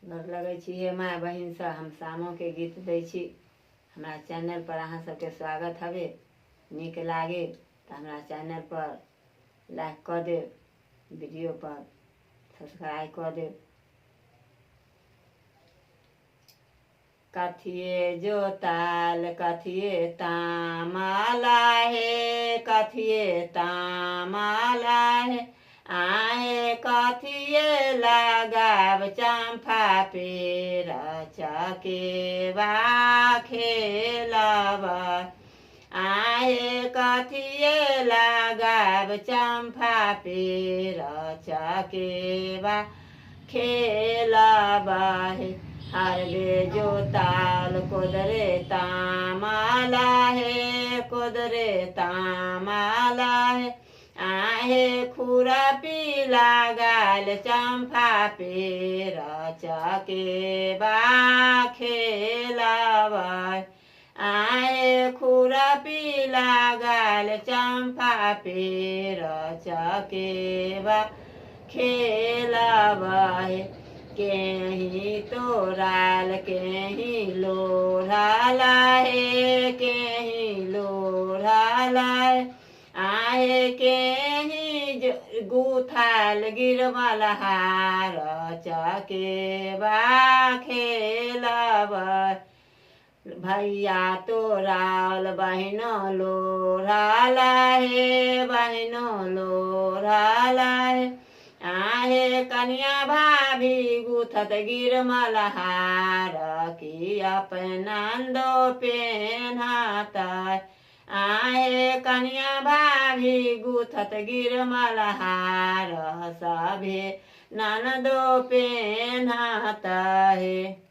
गोर लगै छी हे माय बहिन सब। हम सामो के गीत दै छी। हमरा चैनल पर अहाँ सबके स्वागत हवे। नीक लागे तो हमरा चैनल पर लाइक कर दे, वीडियो पर सब्सक्राइब कर दे। कथिए जोताल कथिए तामाला हे, कथिए तामाला हे। आहे कथिए लगाव चंपा पेड़ चकेवा खेलब। आहे कथिए लगाव चंपा पेड़ चकेवा खेलब हे। हरबे जोताल कोदरे तामाला हे, कोदरे तामाला हे। आहे खुरपी लगाल चंपा पेड़ चकेवा खेलब। आहे खुरपी लगाल चंपा पेड़ चकेवा खेलब हे। केही तोराल केही लोढ़ाला हे, केही लोढ़ाला हे। आहे केही गुथाल गिरमल हार चकेवा खेलब। भैया तोराल बहिनो लोढ़ाला हे, बहिनो लोढ़ाला हे। आहे कन्या भाभी गुथत गिरमल हार की अपनंदो पेन्हत। आहे कन्या भाभी गुथत गिरमल हार सभे ननदो पेन्हत हे।